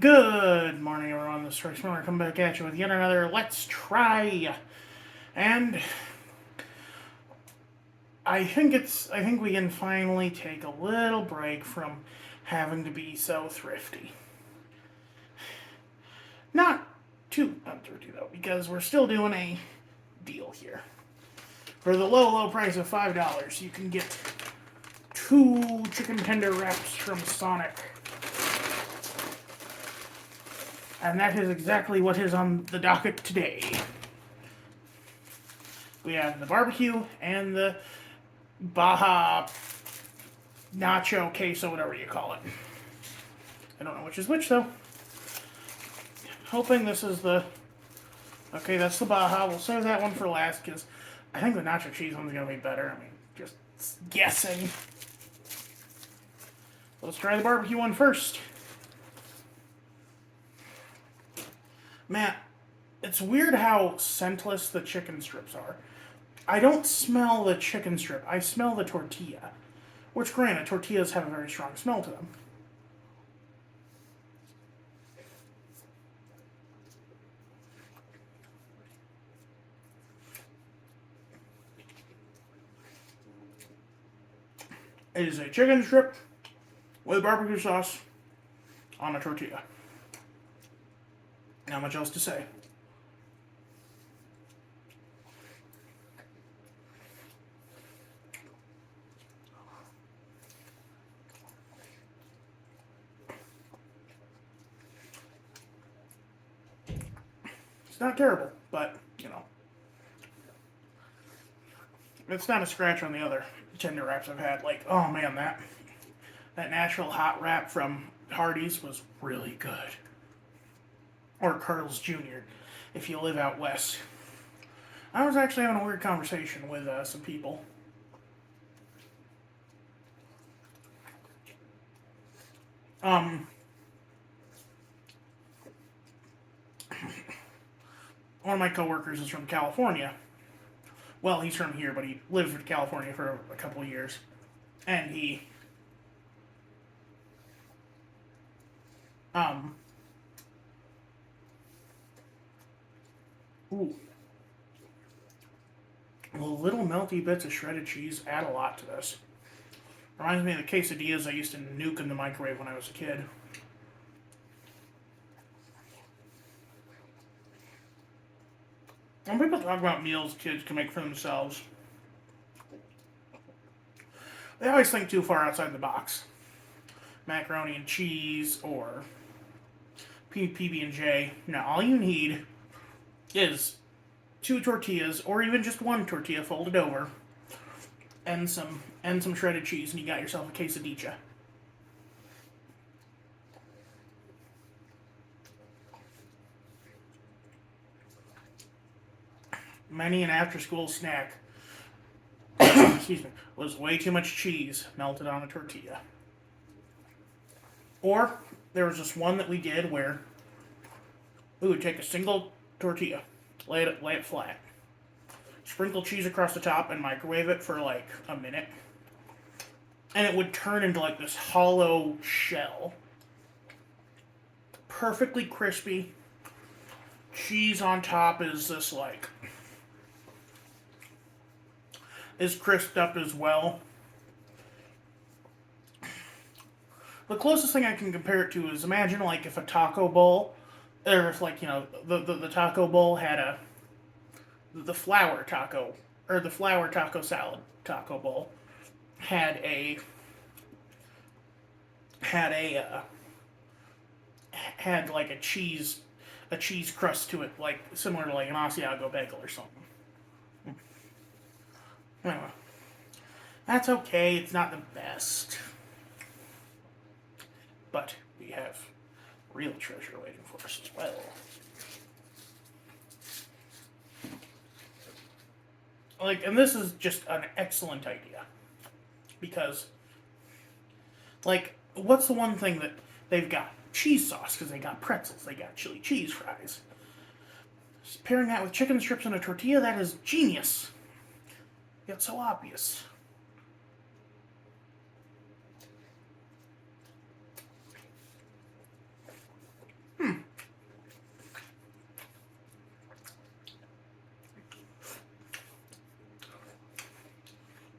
Good morning, everyone. This is Royce. We're coming back at you with yet another Let's Try. And I think we can finally take a little break from having to be so thrifty. Not too unthrifty, though, because we're still doing a deal here. For the low price of $5, you can get 2 chicken tender wraps from Sonic. And that is exactly what is on the docket today. We have the barbecue and the Baja nacho queso, whatever you call it. I don't know which is which, though. Hoping this is the... Okay, that's the Baja. We'll save that one for last, because I think the nacho cheese one's going to be better. I mean, just guessing. Let's try the barbecue one first. Man, it's weird how scentless the chicken strips are. I don't smell the chicken strip. I smell the tortilla. Which, granted, tortillas have a very strong smell to them. It is a chicken strip with barbecue sauce on a tortilla. Not much else to say. It's not terrible, but, it's not a scratch on the other tender wraps I've had. Like, oh man, that natural hot wrap from Hardee's was really good. Or Carl's Jr., if you live out west. I was actually having a weird conversation with some people. One of my coworkers is from California. Well, he's from here, but he lived in California for a couple of years. And he ooh. The little melty bits of shredded cheese add a lot to this. Reminds me of the quesadillas I used to nuke in the microwave when I was a kid. When people talk about meals kids can make for themselves, they always think too far outside the box. Macaroni and cheese or PB&J. Now, all you need is 2 tortillas, or even just 1 tortilla folded over, and some shredded cheese, and you got yourself a quesadilla. Many an after-school snack, excuse me, was way too much cheese melted on a tortilla. Or there was just one that we did where we would take a single tortilla, lay it flat, sprinkle cheese across the top, and microwave it for like a minute, and it would turn into like this hollow shell, perfectly crispy. Cheese on top is this like is crisped up as well. The closest thing I can compare it to is, imagine like if a taco bowl, or if like the taco bowl had the flour taco, or the flour taco salad taco bowl had a had a had like a cheese crust to it, like similar to like an Asiago bagel or something. Anyway, that's okay. It's not the best, but we have real treasure waiting for us as well. Like, and this is just an excellent idea, because, like, what's the one thing that they've got? Cheese sauce, because they got pretzels, they got chili cheese fries. Just pairing that with chicken strips and a tortilla, that is genius. Yet so obvious.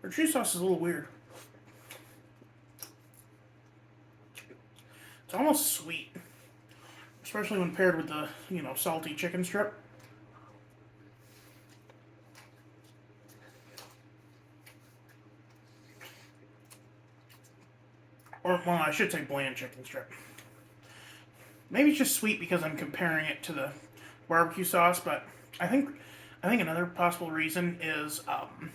Her cheese sauce is a little weird. It's almost sweet, especially when paired with the, salty chicken strip. Or, well, I should say bland chicken strip. Maybe it's just sweet because I'm comparing it to the barbecue sauce, but I think another possible reason is um,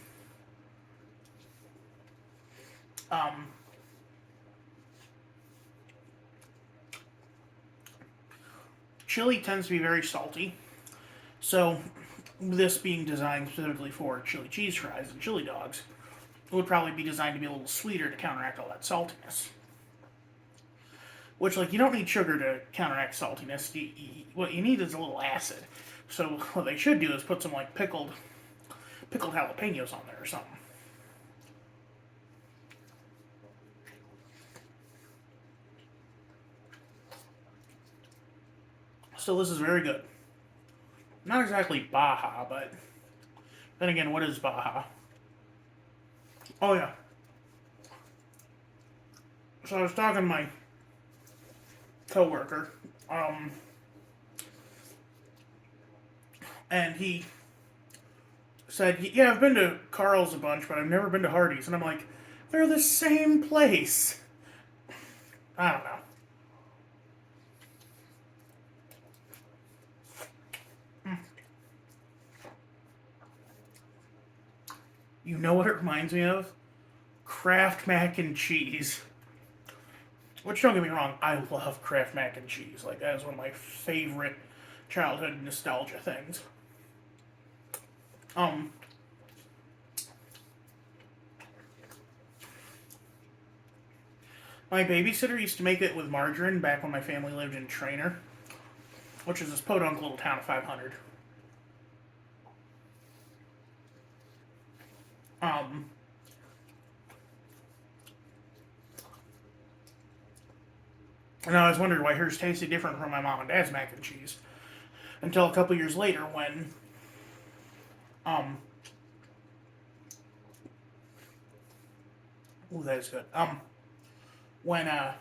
chili tends to be very salty. So this being designed specifically for chili cheese fries and chili dogs, it would probably be designed to be a little sweeter to counteract all that saltiness. Which, like, you don't need sugar to counteract saltiness. What you need is a little acid. So what they should do is put some, like, pickled jalapenos on there or something. So this is very good. Not exactly Baja, but then again, what is Baja? Oh yeah. So I was talking to my coworker, and he said, "Yeah, I've been to Carl's a bunch, but I've never been to Hardee's." And I'm like, "They're the same place." I don't know. You know what it reminds me of? Kraft mac and cheese. Which, don't get me wrong, I love Kraft mac and cheese. Like, that is one of my favorite childhood nostalgia things. Um, my babysitter used to make it with margarine back when my family lived in Trainer, which is this podunk little town of 500. Um, and I was wondering why hers tasted different from my mom and dad's mac and cheese. Until a couple years later when, um, ooh, that is good. When, I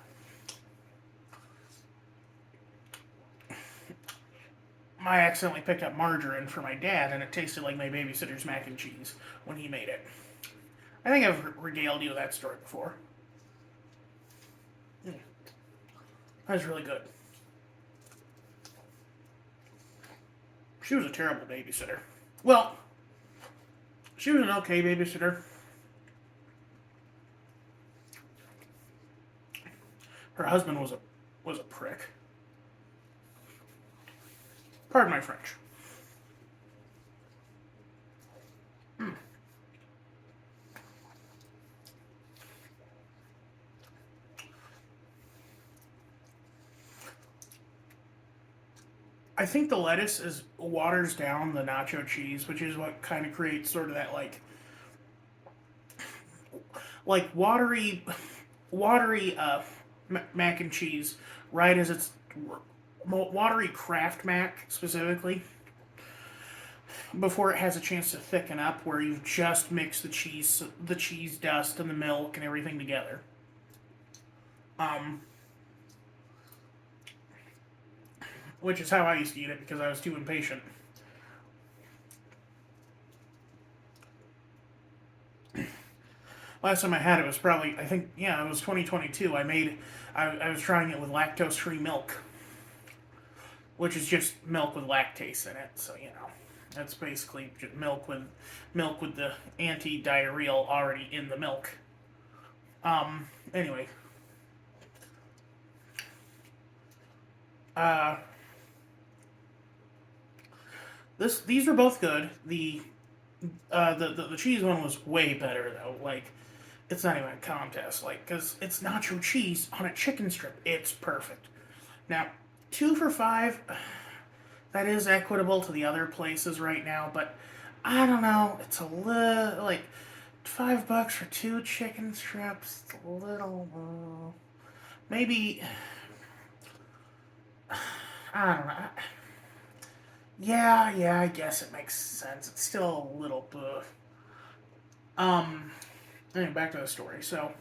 accidentally picked up margarine for my dad and it tasted like my babysitter's mac and cheese when he made it. I think I've regaled you with that story before. That was really good. She was a terrible babysitter. Well, she was an okay babysitter. Her husband was a prick. Pardon my French. I think the lettuce is waters down the nacho cheese, which is what kind of creates sort of that like watery mac and cheese, right as it's watery Kraft mac specifically, before it has a chance to thicken up, where you've just mixed the cheese dust and the milk and everything together. Um, which is how I used to eat it because I was too impatient. Last time I had it was probably, I think, yeah, it was 2022. I was trying it with lactose-free milk, which is just milk with lactase in it. So that's basically just milk with the anti-diarrheal already in the milk. Anyway, uh, these are both good. The cheese one was way better though. Like, it's not even a contest. Like, because it's nacho cheese on a chicken strip. It's perfect. Now, 2 for $5. That is equitable to the other places right now, but I don't know. It's a little like $5 for 2 chicken strips. It's a little maybe. I don't know. Yeah, I guess it makes sense. It's still a little. Anyway, back to the story. So,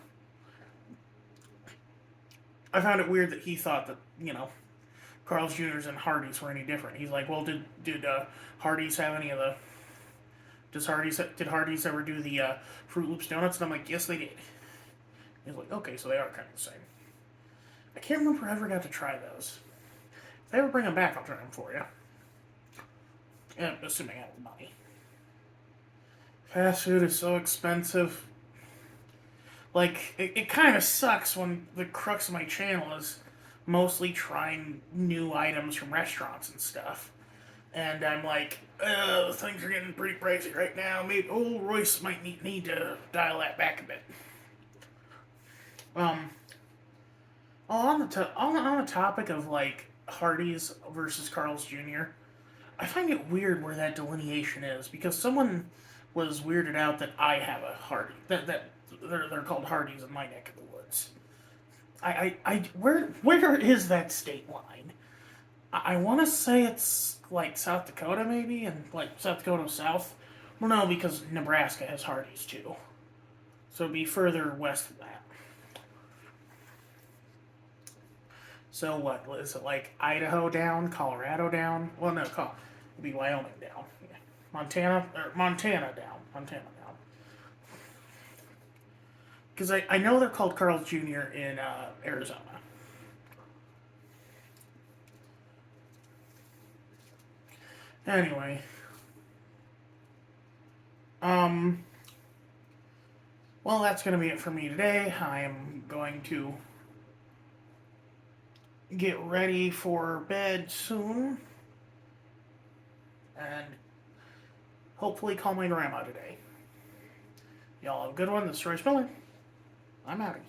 I found it weird that he thought that, Carl's Jr.'s and Hardee's were any different. He's like, well, did Hardee's have any of the... Did Hardee's ever do the Fruit Loops donuts? And I'm like, yes, they did. He's like, okay, so they are kind of the same. I can't remember if I ever got to try those. If they ever bring them back, I'll try them for you. Yeah, assuming I have the money. Fast food is so expensive. Like, it kind of sucks when the crux of my channel is mostly trying new items from restaurants and stuff. And I'm like, things are getting pretty pricey right now. Maybe old Royce might need to dial that back a bit. Um, on the topic of like Hardee's versus Carl's Jr., I find it weird where that delineation is because someone was weirded out that I have a Hardy that they're called Hardee's in my neck of the woods. Where is that state line? I want to say it's like South Dakota maybe, and like South Dakota South. Well, no, because Nebraska has Hardee's too, so it'd be further west of that. So what is it like Idaho down, Colorado down? Well, no, it'd be Wyoming down, yeah. Montana down, Because I know they're called Carl's Jr. in Arizona. Anyway, well, that's going to be it for me today. I am going to get ready for bed soon and hopefully call my grandma today. Y'all have a good one. This is Royce Miller. I'm out of here.